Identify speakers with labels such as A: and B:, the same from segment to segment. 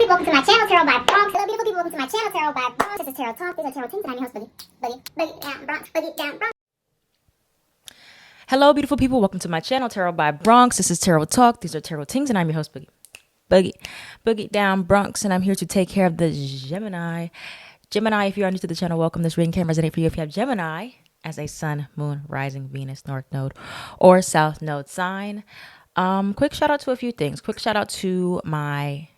A: people, welcome to my channel, Tarot by Bronx. Hello, beautiful people, welcome to my channel, Tarot by Bronx. This is Tarot Talk, these are Tarot Teens, and I'm your host, Boogie down Bronx, Boogie down Bronx.
B: Hello, beautiful people, welcome to my channel, Tarot by Bronx. This is Tarot Talk, these are Tarot Teens, and I'm your host, Boogie down Bronx, and I'm here to take care of the Gemini. Gemini, if you are new to the channel, welcome. This reading can resonate for you if you have Gemini as a sun, moon, rising, Venus, north node, or south node sign. Quick shout out to a few things. Quick shout out to my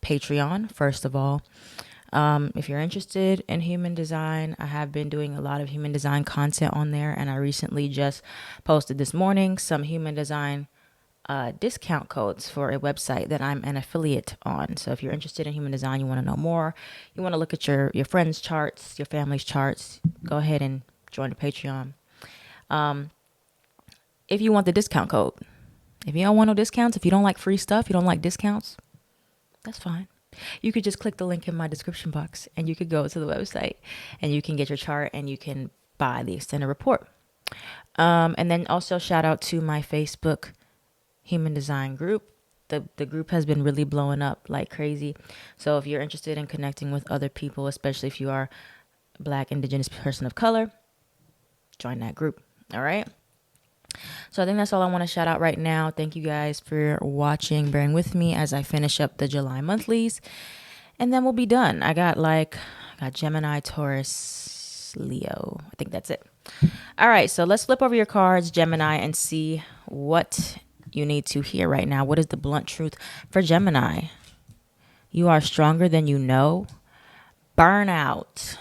B: Patreon, first of all. If you're interested in human design, I have been doing a lot of human design content on there, and I recently just posted this morning some human design discount codes for a website that I'm an affiliate on. So if you're interested in human design, you want to know more, you want to look at your friends' charts, your family's charts, go ahead and join the Patreon. If you want the discount code. If you don't want no discounts, if you don't like free stuff, you don't like discounts, that's fine. You could just click the link in my description box and you could go to the website and you can get your chart and you can buy the extended report. And then also shout out to my Facebook human design group. The group has been really blowing up like crazy. So if you're interested in connecting with other people, especially if you are a Black, Indigenous person of color, join that group. All right. So I think that's all I want to shout out right now. Thank you guys for watching, bearing with me as I finish up the July monthlies, and then we'll be done. I got Gemini, Taurus, Leo. I think that's it. All right, so let's flip over your cards, Gemini, and see what you need to hear right now. What is the blunt truth for Gemini? You are stronger than you know. Burnout.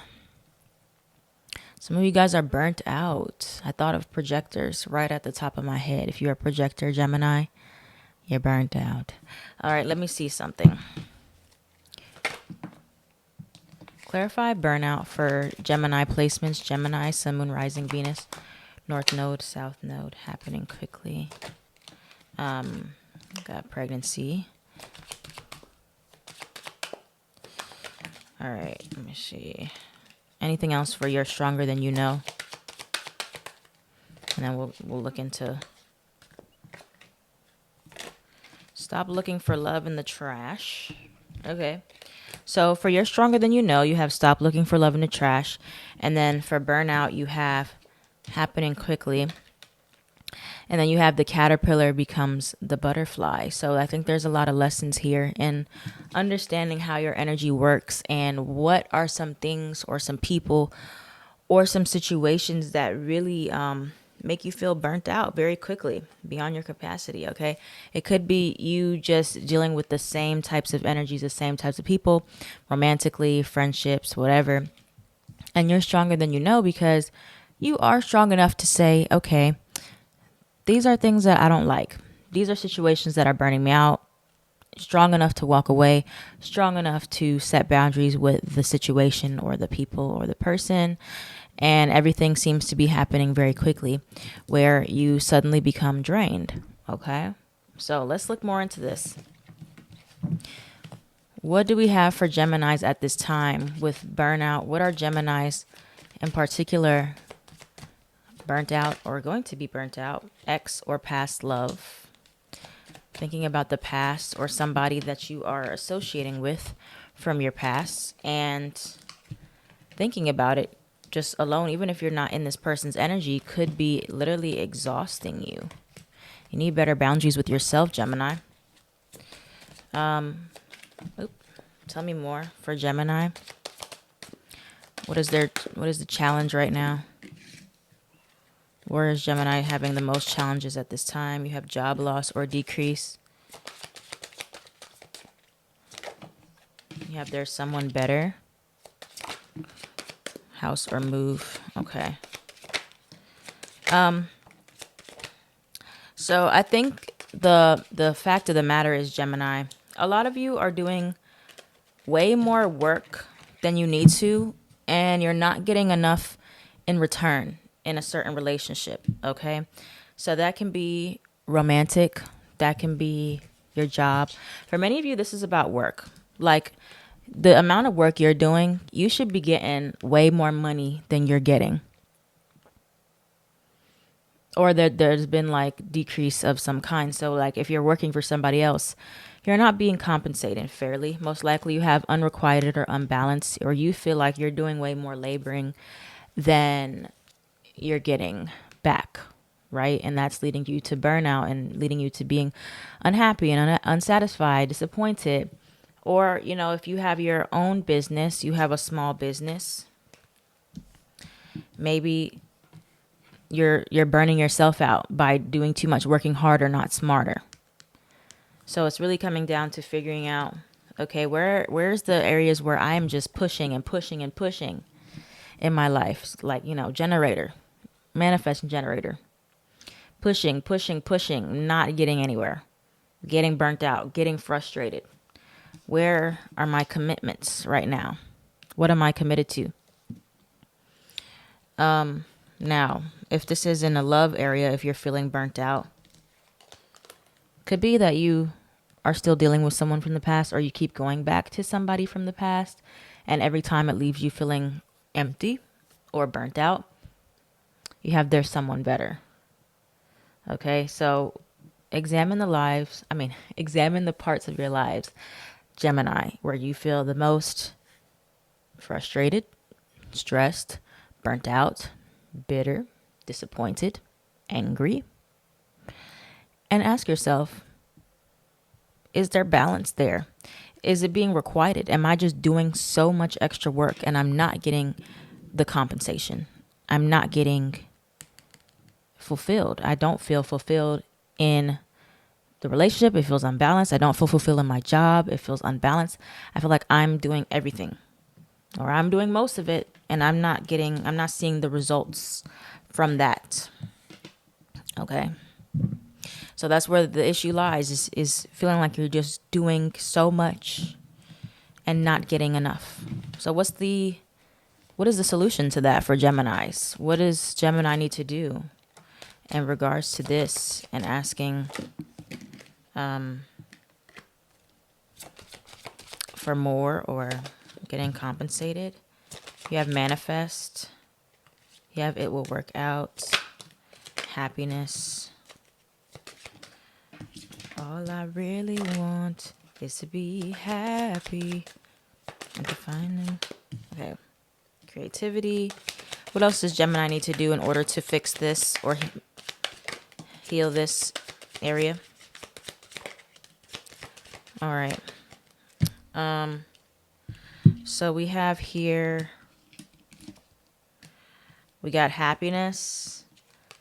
B: Some of you guys are burnt out. I thought of projectors right at the top of my head. If you're a projector, Gemini, you're burnt out. All right, let me see something. Clarify burnout for Gemini placements. Gemini, Sun, Moon, Rising, Venus, North Node, South Node, happening quickly. Got pregnancy. All right, let me see. Anything else for you're stronger than you know? And then we'll look into stop looking for love in the trash. Okay. So for you're stronger than you know, you have stop looking for love in the trash. And then for burnout, you have happening quickly. And then you have the caterpillar becomes the butterfly. So I think there's a lot of lessons here in understanding how your energy works and what are some things or some people or some situations that really make you feel burnt out very quickly beyond your capacity, okay? It could be you just dealing with the same types of energies, the same types of people, romantically, friendships, whatever. And you're stronger than you know because you are strong enough to say, okay, these are things that I don't like. These are situations that are burning me out. Strong enough to walk away. Strong enough to set boundaries with the situation or the people or the person. And everything seems to be happening very quickly where you suddenly become drained. Okay? So let's look more into this. What do we have for Geminis at this time with burnout? What are Geminis in particular burnt out or going to be burnt out? Ex or past love. Thinking about the past or somebody that you are associating with from your past and thinking about it just alone, even if you're not in this person's energy, could be literally exhausting you. You need better boundaries with yourself, Gemini. Tell me more for Gemini. What is the challenge right now? Where is Gemini having the most challenges at this time? You have job loss or decrease. You have there's someone better. House or move. Okay. So I think the fact of the matter is, Gemini, a lot of you are doing way more work than you need to, and you're not getting enough in return in a certain relationship, okay? So that can be romantic. That can be your job. For many of you, this is about work. Like the amount of work you're doing, you should be getting way more money than you're getting. Or there's been like decrease of some kind. So like if you're working for somebody else, You're not being compensated fairly. Most likely you have unrequited or unbalanced, or you feel like you're doing way more laboring than you're getting back, right? And that's leading you to burnout and leading you to being unhappy and unsatisfied, disappointed. Or, if you have your own business, you have a small business, maybe you're burning yourself out by doing too much, working harder, not smarter. So it's really coming down to figuring out, okay, where's the areas where I am just pushing and pushing and pushing in my life, like, generator, manifesting generator, pushing, pushing, pushing, not getting anywhere, getting burnt out, getting frustrated. Where are my commitments right now? What am I committed to? Now, if this is in a love area, if you're feeling burnt out, could be that you are still dealing with someone from the past, or you keep going back to somebody from the past, and every time it leaves you feeling empty or burnt out, you have there's someone better. Okay, so examine the parts of your lives, Gemini, where you feel the most frustrated, stressed, burnt out, bitter, disappointed, angry. And ask yourself, is there balance there? Is it being requited? Am I just doing so much extra work and I'm not getting the compensation? I'm not getting fulfilled. I don't feel fulfilled in the relationship. It feels unbalanced. I don't feel fulfilled in my job. It feels unbalanced. I feel like I'm doing everything, or I'm doing most of it, and I'm not seeing the results from that. Okay. So that's where the issue lies, is feeling like you're just doing so much and not getting enough. So what is the solution to that for Geminis? What does Gemini need to do in regards to this, and asking for more or getting compensated? You have manifest. You have it will work out. Happiness. All I really want is to be happy. And defining. Okay. Creativity. What else does Gemini need to do in order to fix this or heal this area? All right. So we have here, we got happiness,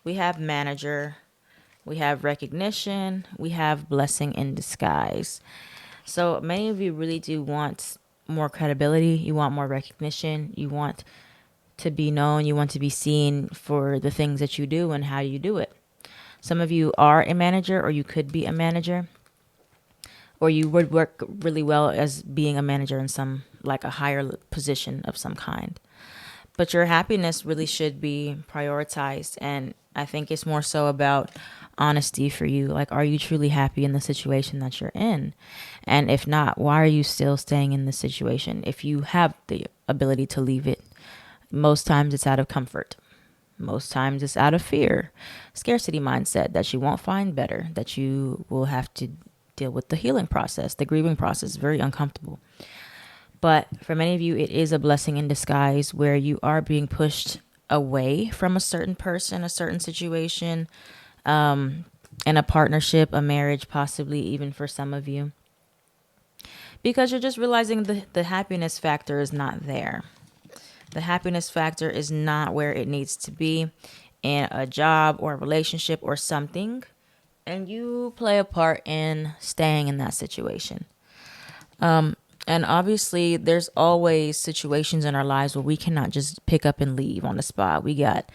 B: we have manager, we have recognition, we have blessing in disguise. So many of you really do want more credibility. You want more recognition. You want to be known. You want to be seen for the things that you do and how you do it. Some of you are a manager, or you could be a manager, or you would work really well as being a manager in some, like a higher position of some kind. But your happiness really should be prioritized. And I think it's more so about honesty for you. Like, are you truly happy in the situation that you're in? And if not, why are you still staying in this situation? If you have the ability to leave it, most times it's out of comfort. Most times it's out of fear, scarcity mindset, that you won't find better, that you will have to deal with the healing process, the grieving process. Very uncomfortable. But for many of you, it is a blessing in disguise, where you are being pushed away from a certain person, a certain situation, in a partnership, a marriage, possibly even for some of you, because you're just realizing the happiness factor is not there. The happiness factor is not where it needs to be in a job or a relationship or something. And you play a part in staying in that situation. And obviously, there's always situations in our lives where we cannot just pick up and leave on the spot. We got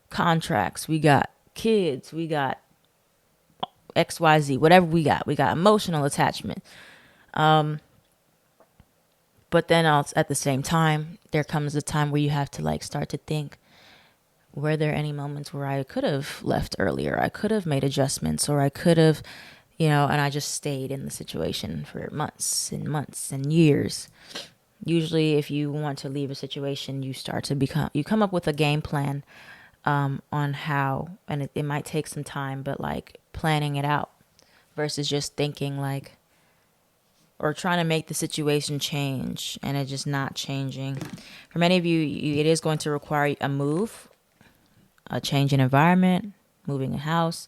B: contracts, we got kids, we got XYZ, whatever we got. We got emotional attachment. But then at the same time, there comes a time where you have to like start to think, were there any moments where I could have left earlier? I could have made adjustments, or I could have, and I just stayed in the situation for months and months and years. Usually if you want to leave a situation, you come up with a game plan on how, and it might take some time, but like planning it out versus just thinking like, or trying to make the situation change, and it's just not changing. For many of you, it is going to require a move, a change in environment, moving a house.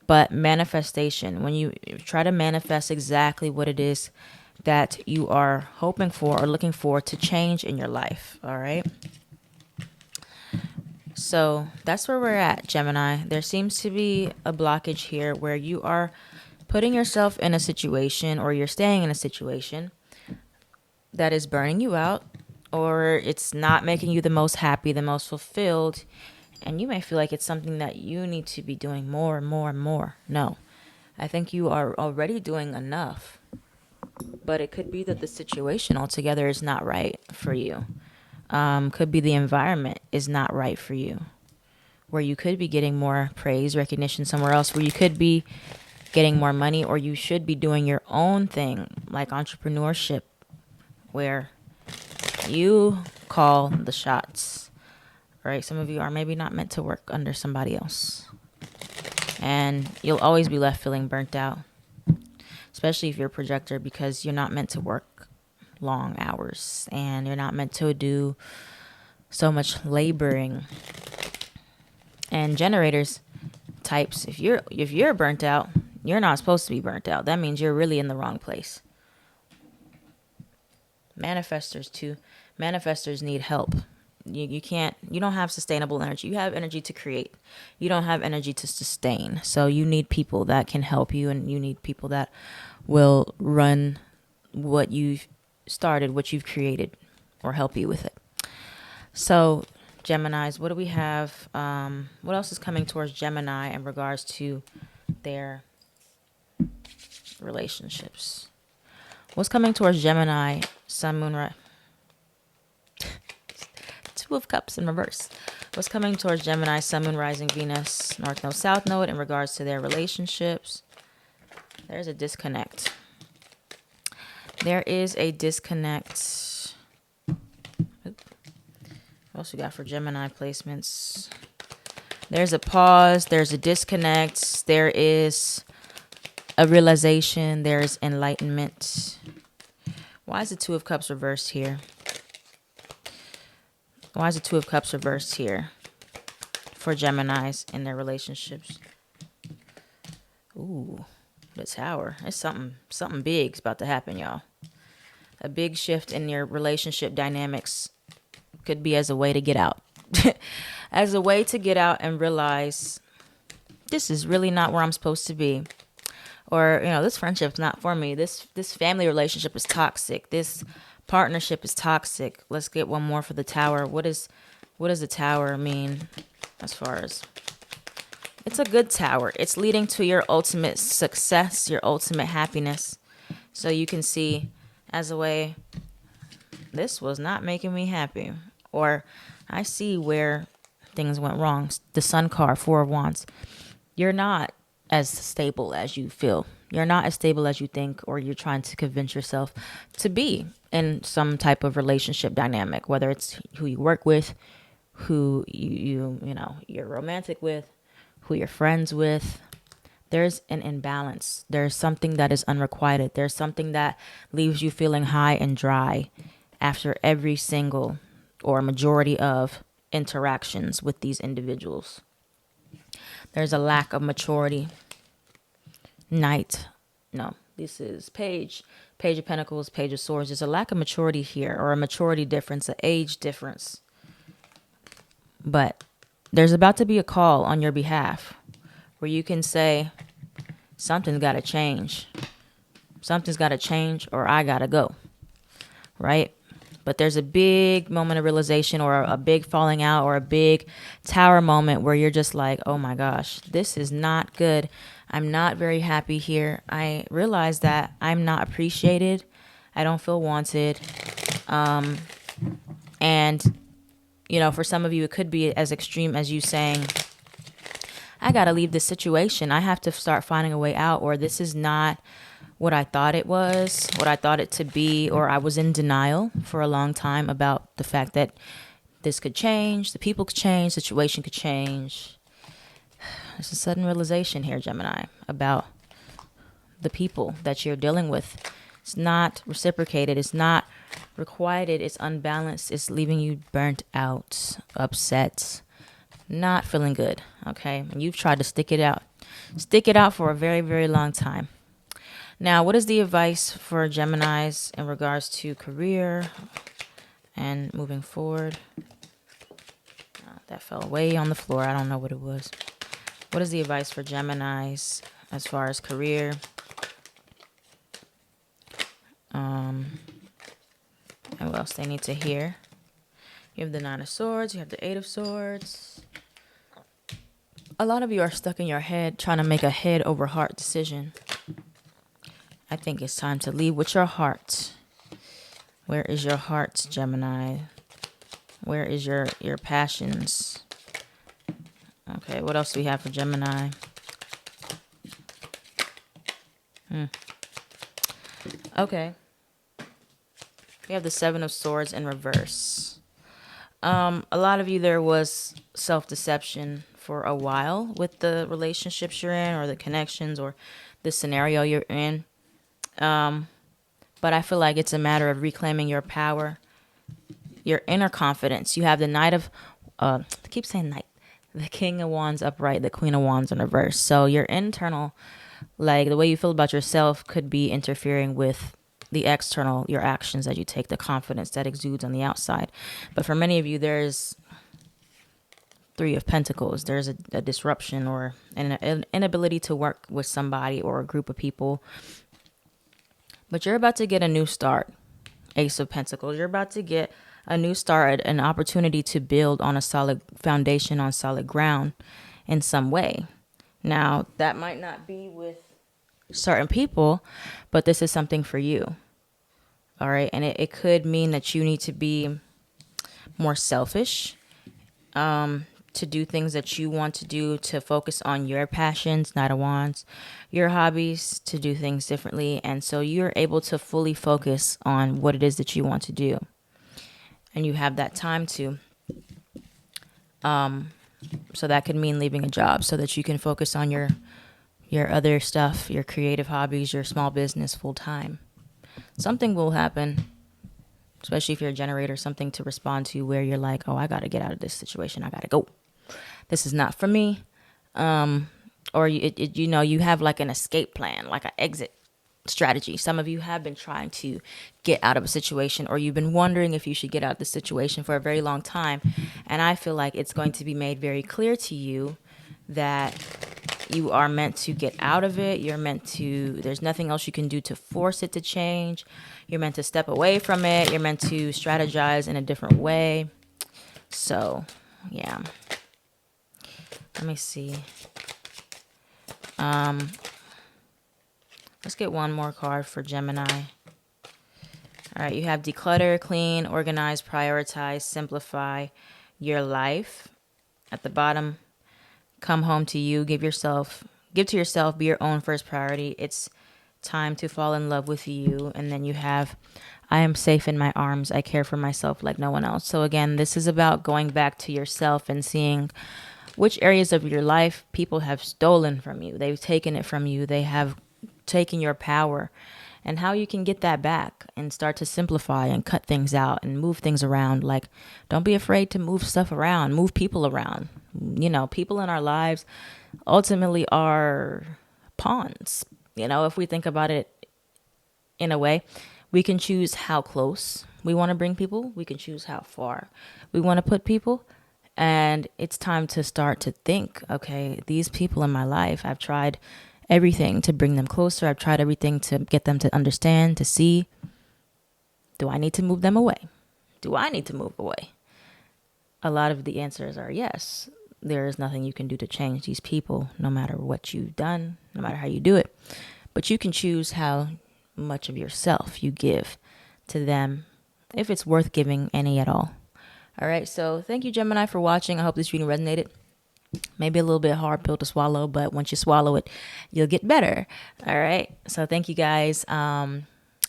B: But manifestation, when you try to manifest exactly what it is that you are hoping for or looking for to change in your life, all right? So that's where we're at, Gemini. There seems to be a blockage here where you are putting yourself in a situation, or you're staying in a situation that is burning you out, or it's not making you the most happy, the most fulfilled. And you may feel like it's something that you need to be doing more and more and more. No, I think you are already doing enough. But it could be that the situation altogether is not right for you. Could be the environment is not right for you, where you could be getting more praise, recognition somewhere else, where you could be getting more money, or you should be doing your own thing, like entrepreneurship, where you call the shots. Right? Some of you are maybe not meant to work under somebody else. And you'll always be left feeling burnt out, especially if you're a projector, because you're not meant to work long hours and you're not meant to do so much laboring. And generators types, if you're burnt out, you're not supposed to be burnt out. That means you're really in the wrong place. Manifestors too. Manifestors need help. You don't have sustainable energy. You have energy to create. You don't have energy to sustain. So you need people that can help you, and you need people that will run what you've started, what you've created, or help you with it. So Geminis, what do we have? What else is coming towards Gemini in regards to their relationships? What's coming towards Gemini, Sun, Moon, Rising? Two of Cups in reverse. What's coming towards Gemini, Sun, Moon, Rising, Venus, North Node, South Node in regards to their relationships? There's a disconnect. There is a disconnect. What else we got for Gemini placements? There's a pause. There's a disconnect. There is a realization. There's enlightenment. Why is the Two of Cups reversed here? Why is the Two of Cups reversed here for Geminis in their relationships? Ooh, the Tower. It's something big's about to happen, y'all. A big shift in your relationship dynamics could be as a way to get out. As a way to get out and realize this is really not where I'm supposed to be. Or, this friendship's not for me. This family relationship is toxic. This partnership is toxic. Let's get one more for the Tower. What does the Tower mean as far as? It's a good tower. It's leading to your ultimate success, your ultimate happiness. So you can see as a way, this was not making me happy. Or I see where things went wrong. The Sun card, Four of Wands. You're not as stable as you feel. You're not as stable as you think, or you're trying to convince yourself to be in some type of relationship dynamic, whether it's who you work with, who you're romantic with, who you're friends with. There's an imbalance. There's something that is unrequited. There's something that leaves you feeling high and dry after every single or majority of interactions with these individuals. There's a lack of maturity. This is Page of Pentacles, Page of Swords. There's a lack of maturity here, or a maturity difference, an age difference. But there's about to be a call on your behalf where you can say, something's got to change. Something's got to change, or I got to go. Right? But there's a big moment of realization, or a big falling out, or a big Tower moment where you're just like, oh my gosh, this is not good. I'm not very happy here. I realize that I'm not appreciated. I don't feel wanted. And for some of you, it could be as extreme as you saying, I got to leave this situation. I have to start finding a way out, or this is not what I thought it was, what I thought it to be, or I was in denial for a long time about the fact that this could change, the people could change, the situation could change. There's a sudden realization here, Gemini, about the people that you're dealing with It's not reciprocated. It's not requited. It's unbalanced. It's leaving you burnt out, upset, not feeling good. Okay. And you've tried to stick it out. Stick it out for a very, very long time. Now, what is the advice for Geminis in regards to career and moving forward? That fell way on the floor. I don't know what it was. What is the advice for Geminis as far as career? And what else they need to hear? You have the Nine of Swords. You have the Eight of Swords. A lot of you are stuck in your head trying to make a head over heart decision. I think it's time to lead with your heart. Where is your heart, Gemini? Where is your passions? Okay, what else do we have for Gemini? Okay. We have the Seven of Swords in reverse. A lot of you, there was self-deception for a while with the relationships you're in or the connections or the scenario you're in. But I feel like it's a matter of reclaiming your power, your inner confidence. You have the Knight of, I keep saying Knight, the King of Wands upright, the Queen of Wands in reverse. So your internal, like the way you feel about yourself could be interfering with the external, your actions that you take, the confidence that exudes on the outside. But for many of you, there's Three of Pentacles. There's a disruption or an inability to work with somebody or a group of people. But you're about to get a new start. Ace of Pentacles. You're about to get a new start, an opportunity to build on a solid foundation, on solid ground in some way. Now, that might not be with certain people, but this is something for you. All right. And it could mean that you need to be more selfish, to do things that you want to do, to focus on your passions, Knight of Wands, your hobbies, to do things differently. And so you're able to fully focus on what it is that you want to do. And you have that time to. So that could mean leaving a job so that you can focus on your other stuff, your creative hobbies, your small business full time. Something will happen, especially if you're a generator, something to respond to where you're like, oh, I got to get out of this situation. I got to go. This is not for me. Or you have like an escape plan, like an exit strategy. Some of you have been trying to get out of a situation, or you've been wondering if you should get out of the situation for a very long time. And I feel like it's going to be made very clear to you that you are meant to get out of it. There's nothing else you can do to force it to change. You're meant to step away from it. You're meant to strategize in a different way. So, yeah. Let me see. Let's get one more card for Gemini. All right, you have declutter, clean, organize, prioritize, simplify your life. At the bottom, come home to you, give to yourself, be your own first priority. It's time to fall in love with you. And then you have, I am safe in my arms. I care for myself like no one else. So again, this is about going back to yourself and seeing which areas of your life people have stolen from you. They've taken it from you. They have taken your power, and how you can get that back and start to simplify and cut things out and move things around. Like, don't be afraid to move stuff around, move people around. People in our lives ultimately are pawns. If we think about it in a way, we can choose how close we want to bring people. We can choose how far we want to put people. And it's time to start to think, okay, these people in my life, I've tried everything to bring them closer. I've tried everything to get them to understand, to see. Do I need to move them away? Do I need to move away? A lot of the answers are yes. There is nothing you can do to change these people, no matter what you've done, no matter how you do it. But you can choose how much of yourself you give to them, if it's worth giving any at all. All right, so thank you, Gemini, for watching. I hope this reading resonated. Maybe a little bit hard pill to swallow, but once you swallow it, you'll get better. All right, so thank you, guys.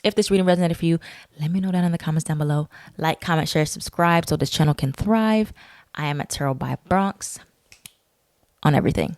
B: If this reading resonated for you, let me know down in the comments down below. Like, comment, share, subscribe so this channel can thrive. I am at Tarot by Bronx on everything.